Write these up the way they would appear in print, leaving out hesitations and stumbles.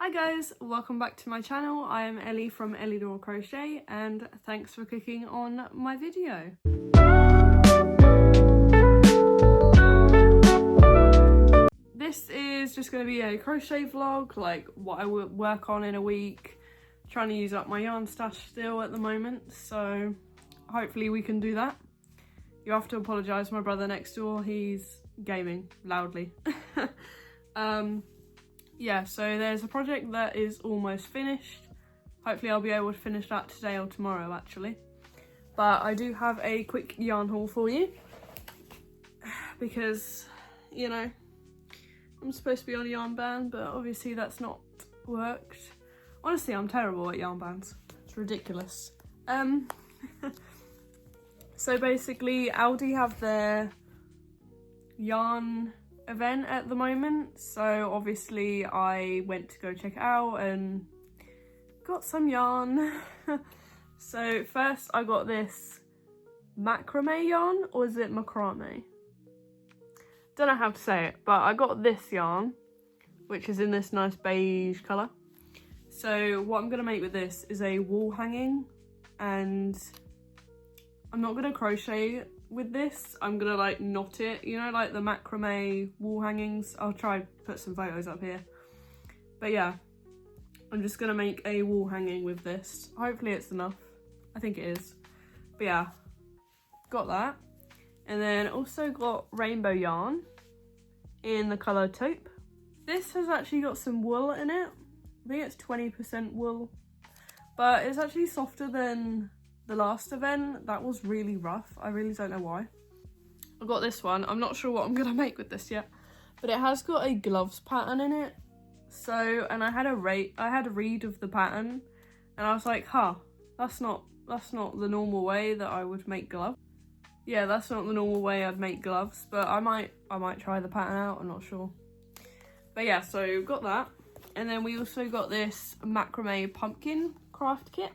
Hi guys, welcome back to my channel. I am Ellie from Ellielauracrochet and thanks for clicking on my video. This is just going to be a crochet vlog, like what I will work on in a week. Trying to use up my yarn stash still at the moment, so hopefully we can do that. You have to apologise, my brother next door, he's gaming loudly. Yeah, so there's a project that is almost finished. Hopefully I'll be able to finish that today or tomorrow actually. But I do have a quick yarn haul for you. Because, you know, I'm supposed to be on a yarn ban, but obviously that's not worked. Honestly, I'm terrible at yarn bans. It's ridiculous. So basically Aldi have their yarn event at the moment, so obviously I went to go check it out and got some yarn. So first I got this macrame yarn, or is it macrame? Don't know how to say it, but I got this yarn which is in this nice beige colour. So what I'm going to make with this is a wall hanging, and I'm not going to crochet with this. I'm gonna like knot it, you know, like the macrame wall hangings. I'll try put some photos up here, but yeah, I'm just gonna make a wall hanging with this. Hopefully it's enough. I think it is. But yeah, got that. And then also got rainbow yarn in the colour taupe. This has actually got some wool in it. I think it's 20% wool, but it's actually softer than the last event. That was really rough. I really don't know why. I got this one. I'm not sure what I'm gonna make with this yet, but it has got a gloves pattern in it. So, and I had a read of the pattern, and I was like, huh, that's not the normal way that I would make gloves. Yeah, that's not the normal way I'd make gloves, but I might try the pattern out. I'm not sure. But yeah, so got that, and then we also got this macrame pumpkin craft kit.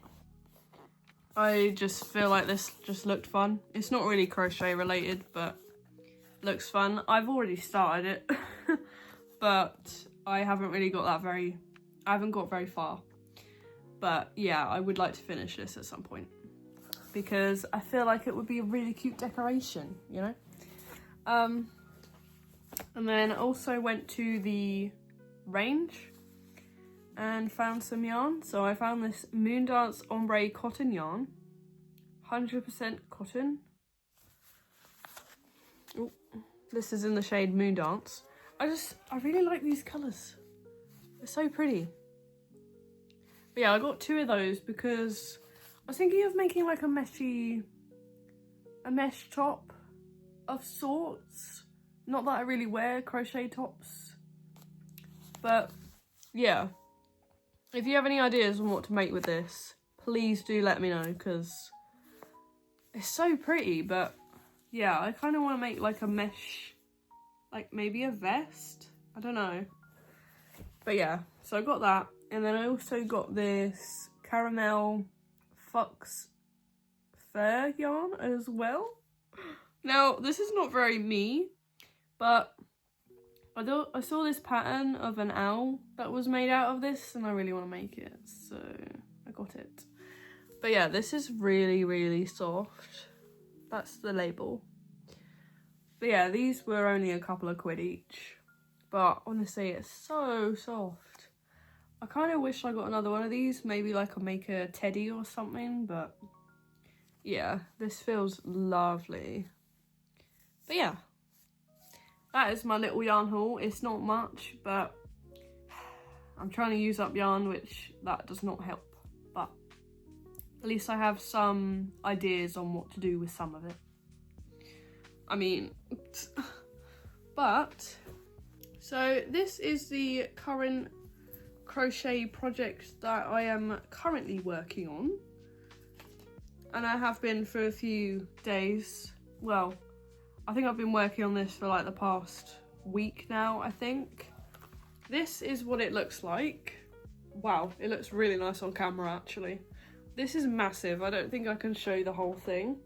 I just feel like this just looked fun. It's not really crochet related, but looks fun. I've already started it, but I haven't really got that I haven't got very far. But yeah, I would like to finish this at some point because I feel like it would be a really cute decoration, you know? And then also went to the range and found some yarn. So I found this Moondance Ombre cotton yarn, 100% cotton. Ooh, this is in the shade Moondance. I really like these colours. They're so pretty. But yeah, I got 2 of those because I was thinking of making like a mesh top of sorts. Not that I really wear crochet tops, but yeah. If you have any ideas on what to make with this, please do let me know, because it's so pretty. But yeah, I kind of want to make like a mesh, like maybe a vest, I don't know. But yeah, so I got that, and then I also got this caramel fox fur yarn as well. Now this is not very me, but I saw this pattern of an owl that was made out of this, and I really want to make it, so I got it. But yeah, this is really, really soft. That's the label. But yeah, these were only a couple of quid each, but honestly, it's so soft. I kind of wish I got another one of these, maybe like I'll make a teddy or something, but yeah, this feels lovely. But yeah. That is my little yarn haul. It's not much, but I'm trying to use up yarn, which that does not help. But at least I have some ideas on what to do with some of it. I mean, but, so this is the current crochet project that I am currently working on. And I have been for a few days. Well, I think I've been working on this for like the past week now, I think. This is what it looks like. Wow, it looks really nice on camera actually. This is massive. I don't think I can show you the whole thing.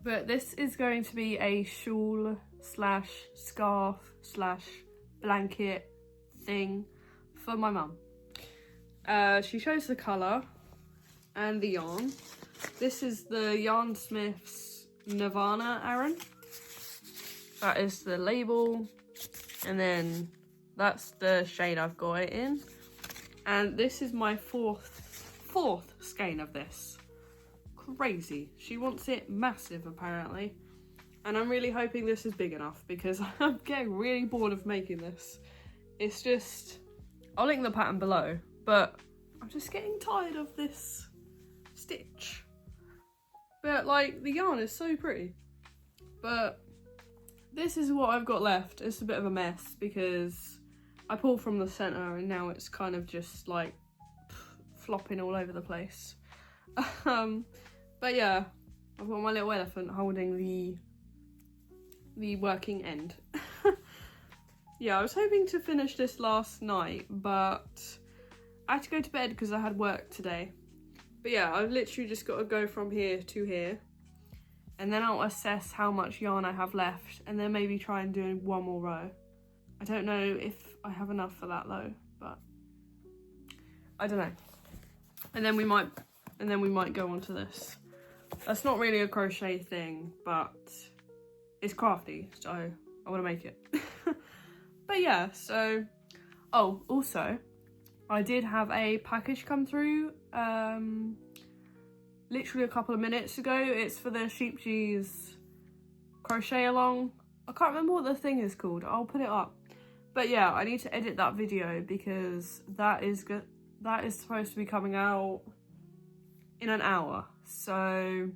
But this is going to be a shawl slash scarf slash blanket thing for my mum. She chose the colour and the yarn. This is the Yarn Smith's Nirvana Aran. That is the label, and then that's the shade I've got it in. And this is my fourth skein of this. Crazy. She wants it massive apparently, and I'm really hoping this is big enough because I'm getting really bored of making this. It's just, I'll link the pattern below, but I'm just getting tired of this stitch. But like, the yarn is so pretty, but this is what I've got left. It's a bit of a mess because I pulled from the center and now it's kind of just like flopping all over the place. But yeah, I've got my little elephant holding the working end. Yeah, I was hoping to finish this last night, but I had to go to bed because I had work today. But yeah, I've literally just got to go from here to here, and then I'll assess how much yarn I have left, and then maybe try and do one more row. I don't know if I have enough for that though, but I don't know. And then we might go on to this. That's not really a crochet thing, but it's crafty, so I want to make it. But yeah, so, oh, also, I did have a package come through literally a couple of minutes ago. It's for the Sheep G's crochet along. I can't remember what the thing is called. I'll put it up. But yeah, I need to edit that video because that is good. That is supposed to be coming out in an hour. So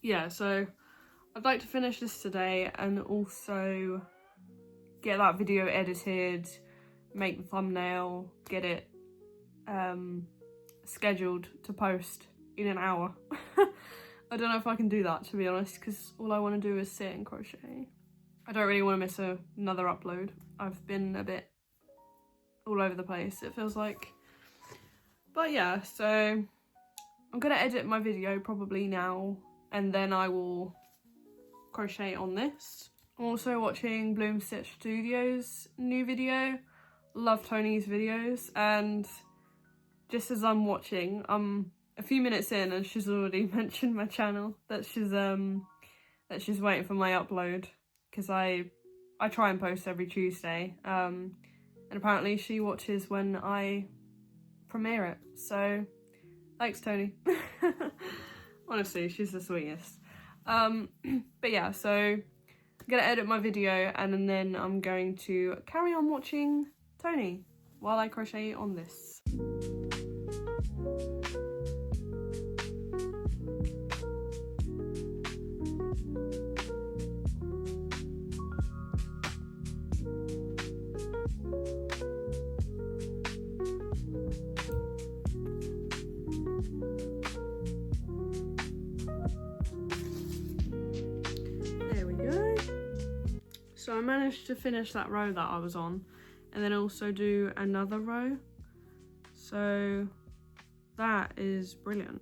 yeah, so I'd like to finish this today and also get that video edited, make the thumbnail, get it scheduled to post in an hour. I don't know if I can do that, to be honest, because all I want to do is sit and crochet. I don't really want to miss another upload. I've been a bit all over the place, it feels like. But yeah, so I'm gonna edit my video probably now, and then I will crochet on this. I'm also watching Bloom Stitch Studios' new video. Love Tony's videos, and just as I'm watching, I'm a few minutes in and she's already mentioned my channel, that she's waiting for my upload, because I try and post every Tuesday, and apparently she watches when I premiere it. So thanks, Tony. Honestly, she's the sweetest. But yeah, so I'm gonna edit my video and then I'm going to carry on watching Tony while I crochet on this. So I managed to finish that row that I was on and then also do another row. So that is brilliant.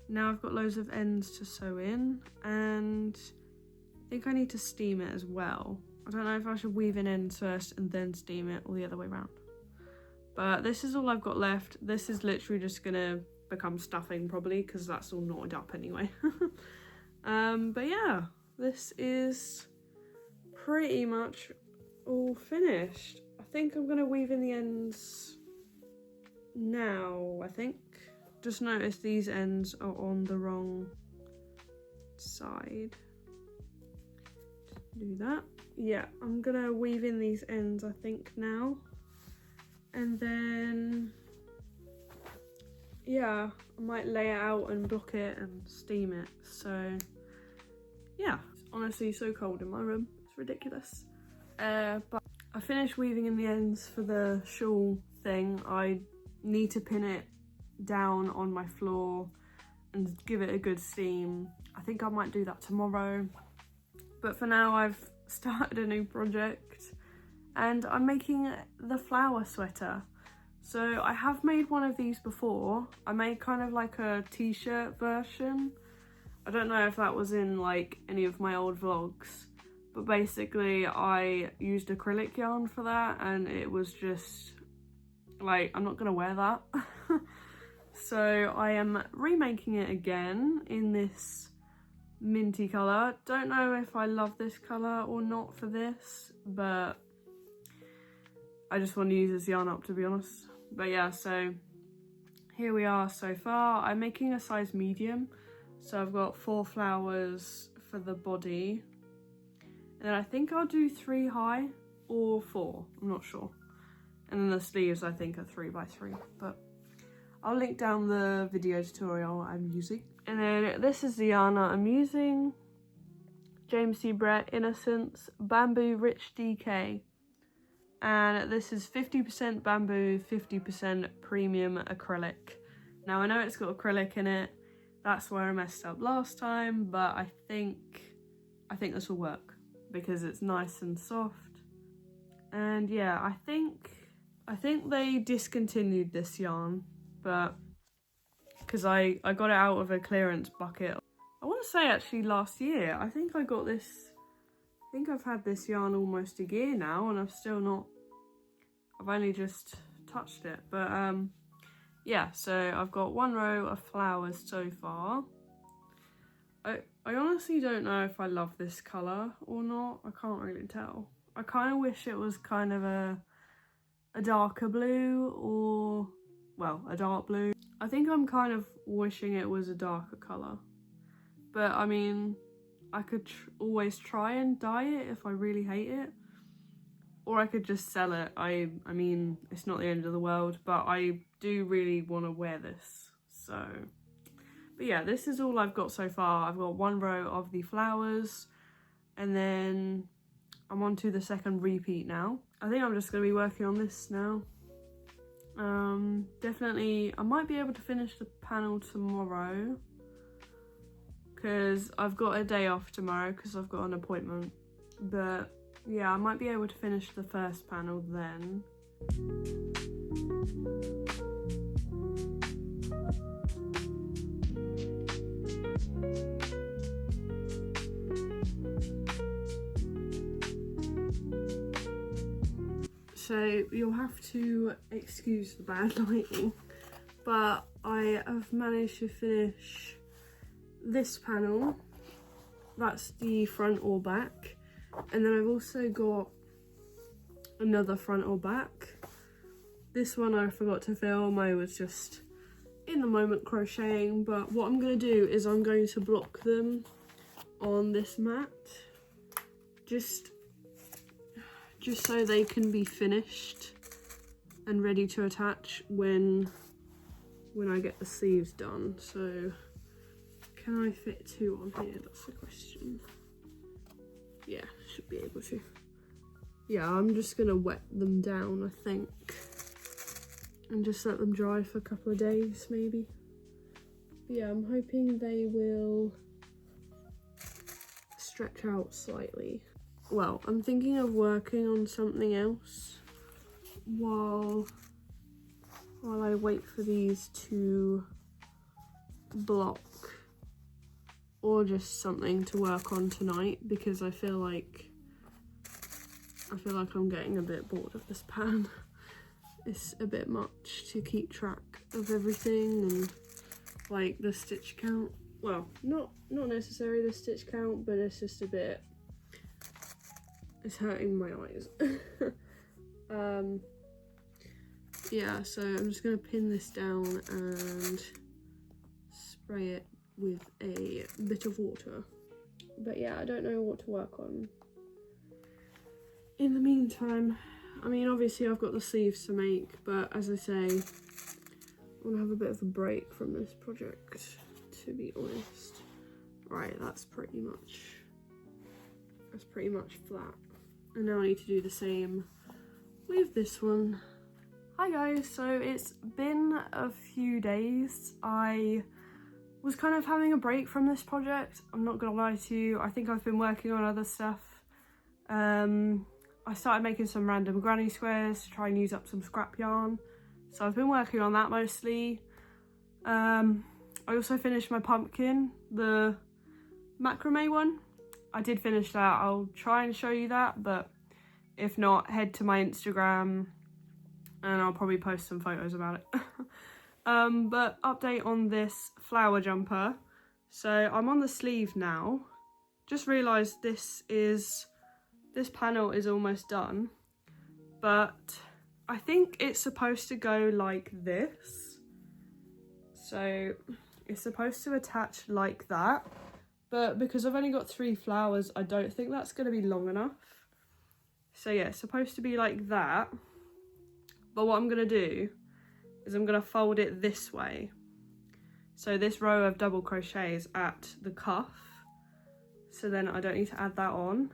Now I've got loads of ends to sew in, and I think I need to steam it as well. I don't know if I should weave in ends first and then steam it, or the other way around. But this is all I've got left. This is literally just gonna become stuffing probably, because that's all knotted up anyway. But yeah, this is pretty much all finished. I think I'm gonna weave in the ends now, I think. Just noticed these ends are on the wrong side. Just do that. Yeah, I'm gonna weave in these ends, I think, now. And then, yeah, I might lay it out and block it and steam it. So yeah, it's honestly so cold in my room. Ridiculous. But I finished weaving in the ends for the shawl thing. I need to pin it down on my floor and give it a good steam. I think I might do that tomorrow, but for now I've started a new project and I'm making the flower sweater. So I have made one of these before. I made kind of like a t-shirt version. I don't know if that was in like any of my old vlogs, but basically I used acrylic yarn for that, and it was just like, I'm not gonna wear that. So I am remaking it again in this minty colour. Don't know if I love this colour or not for this, but I just want to use this yarn up, to be honest. But yeah, so here we are so far. I'm making a size medium, so I've got 4 flowers for the body, and then I think I'll do 3 high or 4, I'm not sure. And then the sleeves I think are 3 by 3, but I'll link down the video tutorial I'm using. And then this is the yarn that I'm using. James C. Brett Innocence Bamboo Rich DK. And this is 50% bamboo, 50% premium acrylic. Now I know it's got acrylic in it. That's where I messed up last time, but I think this will work because it's nice and soft. And yeah, I think they discontinued this yarn, but because I got it out of a clearance bucket. I want to say actually last year. I think I got this, I think I've had this yarn almost a year now, and I've only just touched it. But yeah, so I've got 1 row of flowers so far. I honestly don't know if I love this colour or not. I can't really tell. I kind of wish it was kind of a darker blue, or, well, a dark blue. I think I'm kind of wishing it was a darker colour. But I mean, I could always try and dye it if I really hate it. Or I could just sell it. I mean, it's not the end of the world, but I do really want to wear this. So, but yeah, this is all I've got so far. I've got 1 row of the flowers, and then I'm on to the second repeat now. I think I'm just going to be working on this now. Definitely, I might be able to finish the panel tomorrow, because I've got a day off tomorrow because I've got an appointment. But yeah, I might be able to finish the first panel then. So you'll have to excuse the bad lighting, but I have managed to finish this panel. That's the front or back, and then I've also got another front or back. This one I forgot to film. I was just in the moment crocheting, but what I'm going to do is I'm going to block them on this mat, just so they can be finished and ready to attach when I get the sleeves done. So can I fit 2 on here? That's the question. Yeah, should be able to. Yeah, I'm just gonna wet them down, I think, and just let them dry for a couple of days maybe. But yeah, I'm hoping they will stretch out slightly. Well, I'm thinking of working on something else while I wait for these to block, or just something to work on tonight, because I feel like I'm getting a bit bored of this pan. It's a bit much to keep track of everything, and like the stitch count. Well, not necessarily the stitch count, but it's just a bit, it's hurting my eyes. Yeah, so I'm just gonna pin this down and spray it with a bit of water. But yeah, I don't know what to work on in the meantime. I mean, obviously I've got the sleeves to make, but as I say, I want to have a bit of a break from this project, to be honest. Right, that's pretty much flat. And now I need to do the same with this one. Hi guys, so it's been a few days. I was kind of having a break from this project, I'm not gonna lie to you. I think I've been working on other stuff. I started making some random granny squares to try and use up some scrap yarn. So I've been working on that mostly. I also finished my pumpkin, the macrame one. I did finish that. I'll try and show you that, but if not, head to my Instagram and I'll probably post some photos about it. But update on this flower jumper. So I'm on the sleeve now. Just realised this panel is almost done, but I think it's supposed to go like this. So it's supposed to attach like that, but because I've only got 3 flowers, I don't think that's going to be long enough. So yeah, it's supposed to be like that. But what I'm going to do is I'm going to fold it this way. So this row of double crochets at the cuff. So then I don't need to add that on.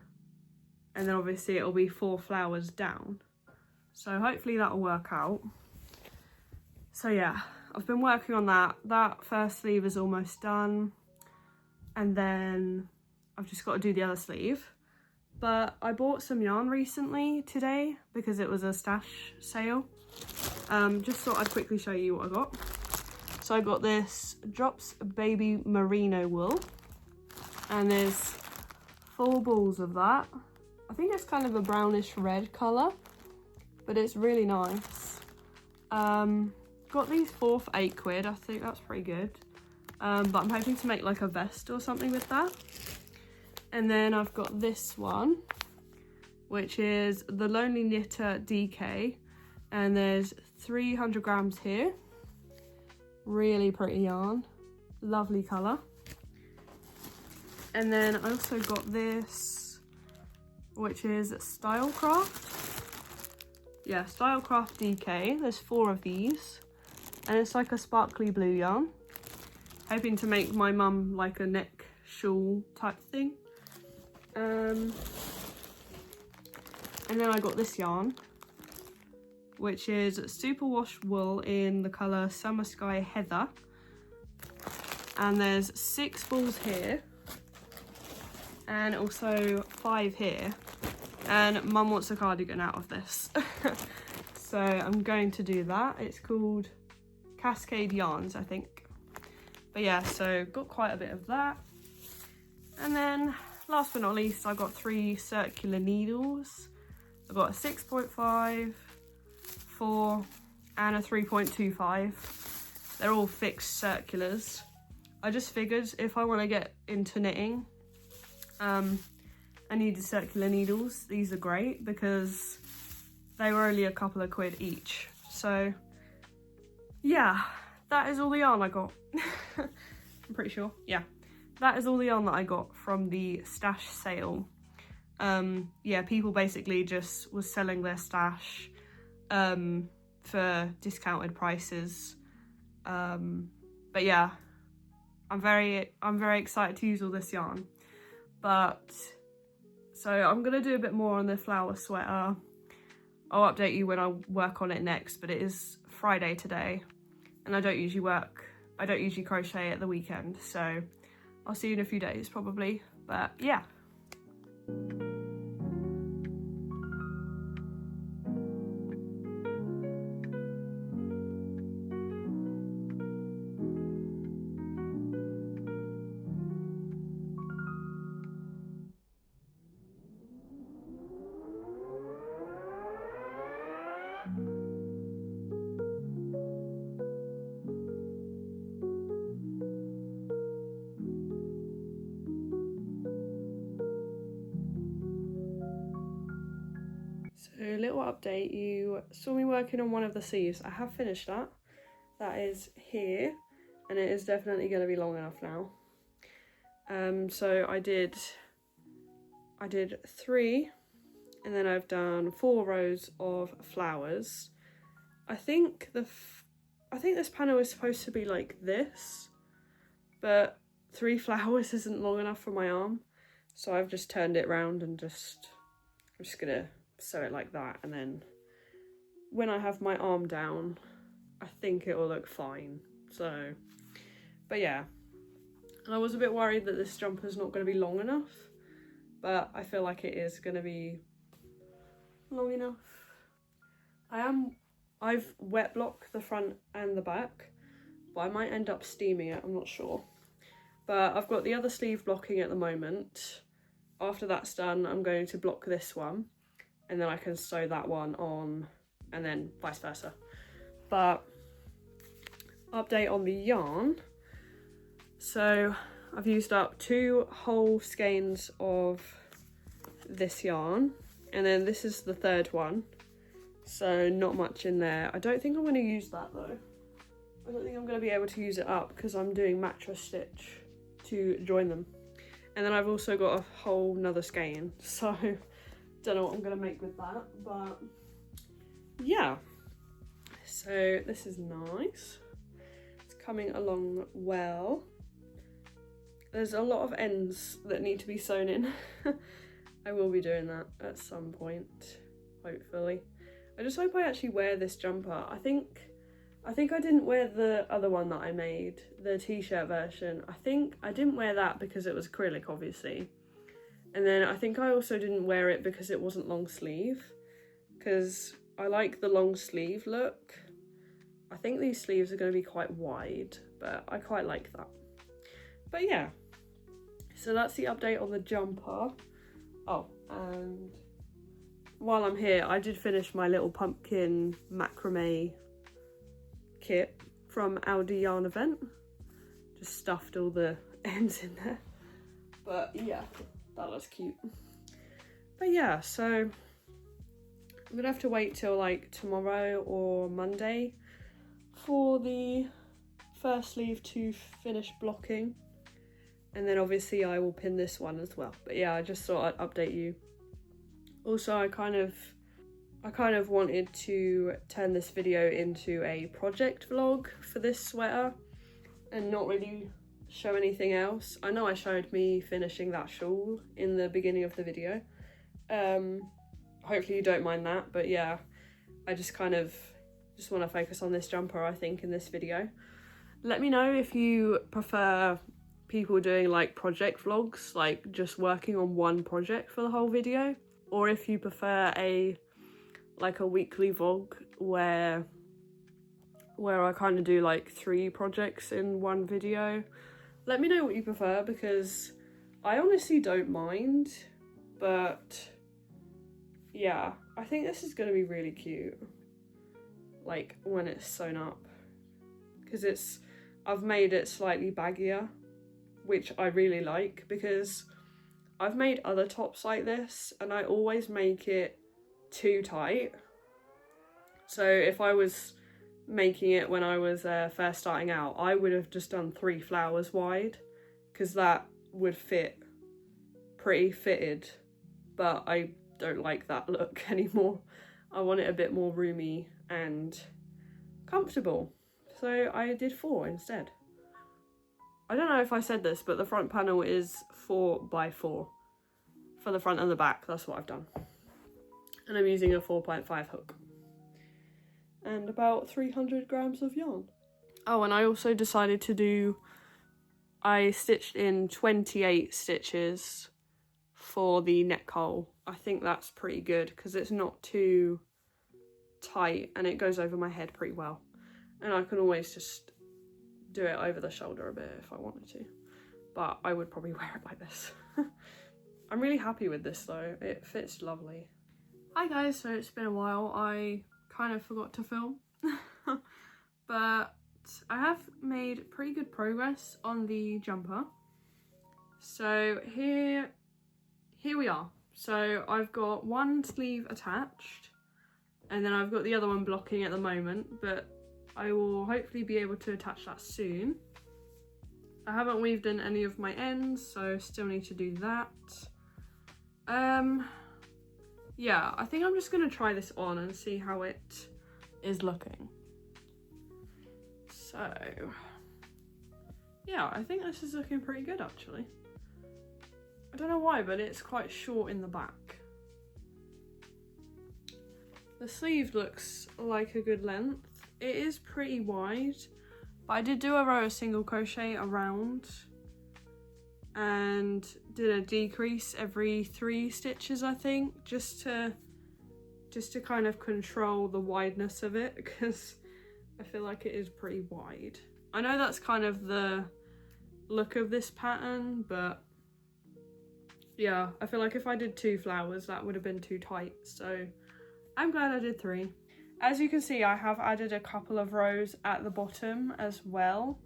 And then obviously it'll be 4 flowers down. So hopefully that'll work out. So yeah, I've been working on that. That first sleeve is almost done. And then I've just got to do the other sleeve. But I bought some yarn recently today because it was a stash sale. Just thought I'd quickly show you what I got. So I got this Drops Baby Merino wool. And there's 4 balls of that. I think it's kind of a brownish red colour, but it's really nice. Got these 4 for £8. I think that's pretty good. But I'm hoping to make like a vest or something with that. And then I've got this one, which is the Lonely Knitter DK. And there's 300 grams here. Really pretty yarn. Lovely colour. And then I also got this, which is Stylecraft. Yeah, Stylecraft DK. There's 4 of these. And it's like a sparkly blue yarn. Hoping to make my mum like a neck shawl type thing. And then I got this yarn, which is superwash wool in the colour Summer Sky Heather. And there's 6 balls here. And also 5 here. And mum wants a cardigan out of this. So I'm going to do that. It's called Cascade Yarns, I think. But yeah, so got quite a bit of that. And then last but not least, I got 3 circular needles. I've got a 6.5, 4 and a 3.25. They're all fixed circulars. I just figured if I want to get into knitting, I needed circular needles. These are great because they were only a couple of quid each. So yeah, that is all the yarn I got. I'm pretty sure, yeah. That is all the yarn that I got from the stash sale. Yeah, people basically just was selling their stash for discounted prices. But yeah, I'm very excited to use all this yarn. But so I'm gonna do a bit more on the flower sweater. I'll update you when I work on it next, but it is Friday today and I don't usually crochet at the weekend, so I'll see you in a few days probably. But yeah. So a little update, you saw me working on one of the sleeves. I have finished that. That is here, and it is definitely going to be long enough now. So I did 3, and then I've done 4 rows of flowers. I think this panel is supposed to be like this, but 3 flowers isn't long enough for my arm, so I've just turned it round and I'm just gonna sew it like that, and then when I have my arm down I think it will look fine. So but yeah, and I was a bit worried that this jumper's not going to be long enough, but I feel like it is going to be long enough. I've wet blocked the front and the back, but I might end up steaming it, I'm not sure. But I've got the other sleeve blocking at the moment, after that's done, I'm going to block this one, and then I can sew that one on, and then vice versa. But update on the yarn. So I've used up 2 whole skeins of this yarn, and then this is the 3rd one, so not much in there. I don't think I'm going to use that though. I don't think I'm going to be able to use it up because I'm doing mattress stitch to join them. And then I've also got a whole nother skein, so don't know what I'm going to make with that, but yeah. So this is nice. It's coming along well. There's a lot of ends that need to be sewn in. I will be doing that at some point, hopefully. I just hope I actually wear this jumper. I think I didn't wear the other one that I made, the t-shirt version. I think I didn't wear that because it was acrylic, obviously. And then I think I also didn't wear it because it wasn't long sleeve, because I like the long sleeve look. I think these sleeves are going to be quite wide, but I quite like that. But yeah, so that's the update on the jumper. Oh, and while I'm here, I did finish my little pumpkin macrame kit from Aldi yarn event. Just stuffed all the ends in there. But yeah, that looks cute. But yeah, so I'm gonna have to wait till like tomorrow or Monday for the first sleeve to finish blocking, and then obviously I will pin this one as well. But yeah, I just thought I'd update you. Also, I kind of wanted to turn this video into a project vlog for this sweater and not really show anything else. I know I showed me finishing that shawl in the beginning of the video. Hopefully you don't mind that, but yeah, I just want to focus on this jumper, I think, in this video. Let me know if you prefer people doing like project vlogs, like just working on one project for the whole video, or if you prefer a weekly vlog where I kind of do like 3 projects in one video. Let me know what you prefer, because I honestly don't mind, but yeah, I think this is going to be really cute, like when it's sewn up, because I've made it slightly baggier, which I really like, because I've made other tops like this and I always make it too tight. So if I was making it when I was first starting out, I would have just done 3 flowers wide, because that would fit pretty fitted, but I don't like that look anymore. I want it a bit more roomy and comfortable, so I did 4 instead. I don't know if I said this, but the front panel is 4x4 for the front and the back. That's what I've done, and I'm using a 4.5 hook and about 300 grams of yarn. Oh, and I also decided I stitched in 28 stitches for the neck hole. I think that's pretty good because it's not too tight and it goes over my head pretty well, and I can always just do it over the shoulder a bit if I wanted to, but I would probably wear it like this. I'm really happy with this though, it fits lovely. Hi guys, so it's been a while. I kind of forgot to film but I have made pretty good progress on the jumper. So here we are. So I've got one sleeve attached and then I've got the other one blocking at the moment, but I will hopefully be able to attach that soon. I haven't weaved in any of my ends, so still need to do that. Yeah, I think I'm just gonna try this on and see how it is looking. So yeah, I think this is looking pretty good actually. I don't know why, but it's quite short in the back. The sleeve looks like a good length. It is pretty wide, but I did do a row of single crochet around and did a decrease every 3 stitches, I think, just to kind of control the wideness of it, because I feel like it is pretty wide. I know that's kind of the look of this pattern, but yeah, I feel like if I did 2 flowers that would have been too tight, so I'm glad I did 3. As you can see, I have added a couple of rows at the bottom as well,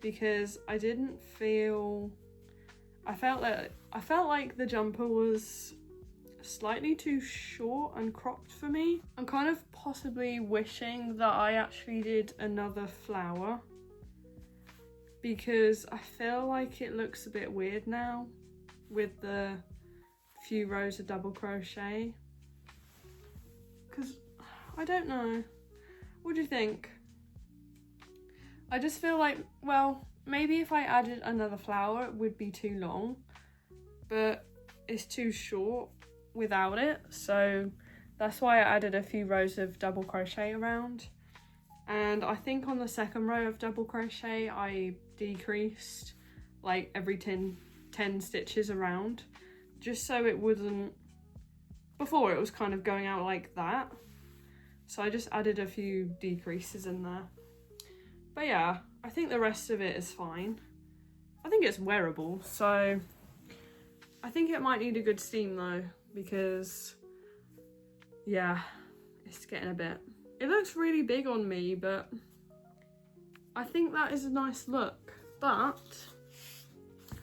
because I didn't feel, I felt like the jumper was slightly too short and cropped for me. I'm kind of possibly wishing that I actually did another flower, because I feel like it looks a bit weird now with the few rows of double crochet. Because I don't know, what do you think? I just feel like, well, maybe if I added another flower it would be too long, but it's too short without it, so that's why I added a few rows of double crochet around. And I think on the second row of double crochet I decreased like every 10 stitches around, just so it wouldn't, before it was kind of going out like that, so I just added a few decreases in there. But yeah, I think the rest of it is fine. I think it's wearable, so I think it might need a good steam though, because yeah, it's getting a bit, it looks really big on me, but I think that is a nice look. But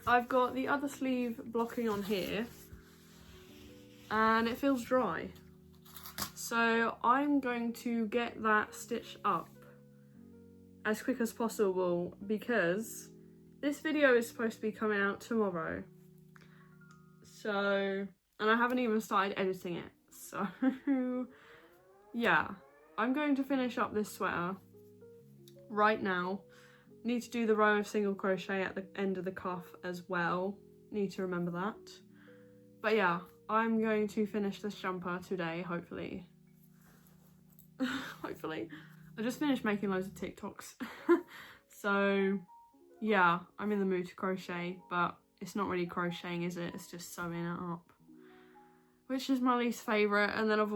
I've got the other sleeve blocking on here and it feels dry, so I'm going to get that stitched up as quick as possible, because this video is supposed to be coming out tomorrow, so, and I haven't even started editing it, so yeah, I'm going to finish up this sweater right now. Need to do the row of single crochet at the end of the cuff as well, need to remember that. But yeah, I'm going to finish this jumper today, hopefully. Hopefully. I just finished making loads of TikToks. So yeah, I'm in the mood to crochet, but it's not really crocheting, is it? It's just sewing it up, which is my least favourite. And then I've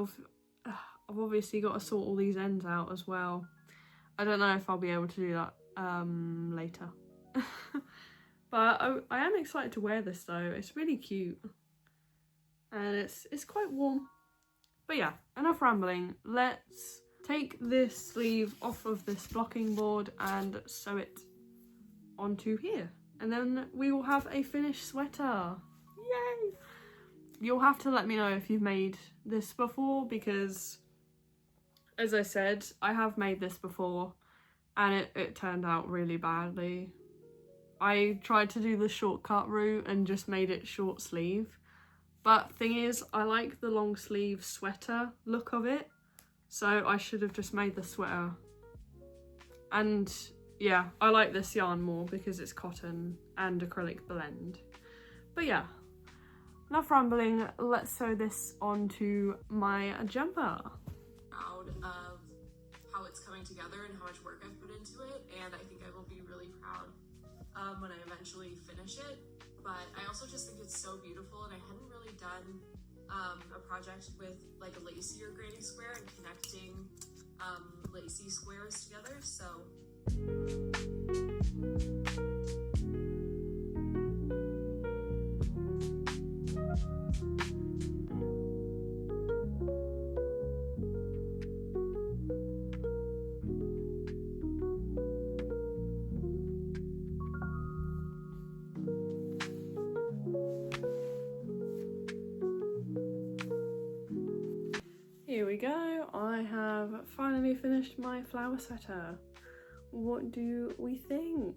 obviously got to sort all these ends out as well. I don't know if I'll be able to do that later. But I am excited to wear this though. It's really cute and it's quite warm. But yeah, enough rambling. Let's take this sleeve off of this blocking board and sew it onto here, and then we will have a finished sweater. Yay! You'll have to let me know if you've made this before, because as I said, I have made this before and it turned out really badly. I tried to do the shortcut route and just made it short sleeve, but thing is, I like the long sleeve sweater look of it, so I should have just made the sweater. And yeah, I like this yarn more because it's cotton and acrylic blend. But yeah, enough rambling, let's sew this onto my jumper. Proud of how it's coming together and how much work I've put into it, and I think I will be really proud when I eventually finish it. But I also just think it's so beautiful, and I hadn't really done a project with like a lacier granny square and connecting lacy squares together, so here we go, I have finally finished my flower sweater. What do we think?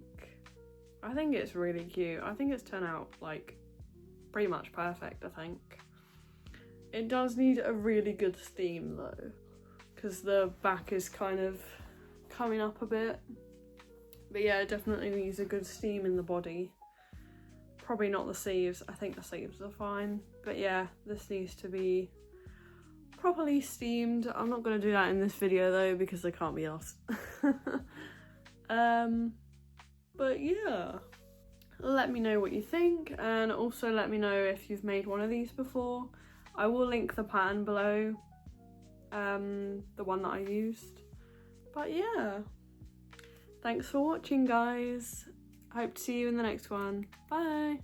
I think it's really cute. I think it's turned out like pretty much perfect, I think. It does need a really good steam though, because the back is kind of coming up a bit. But yeah, it definitely needs a good steam in the body. Probably not the sleeves, I think the sleeves are fine. But yeah, this needs to be properly steamed. I'm not going to do that in this video though, because I can't be asked. But yeah, let me know what you think, and also let me know if you've made one of these before. I will link the pattern below, the one that I used. But yeah, thanks for watching guys. Hope to see you in the next one. Bye.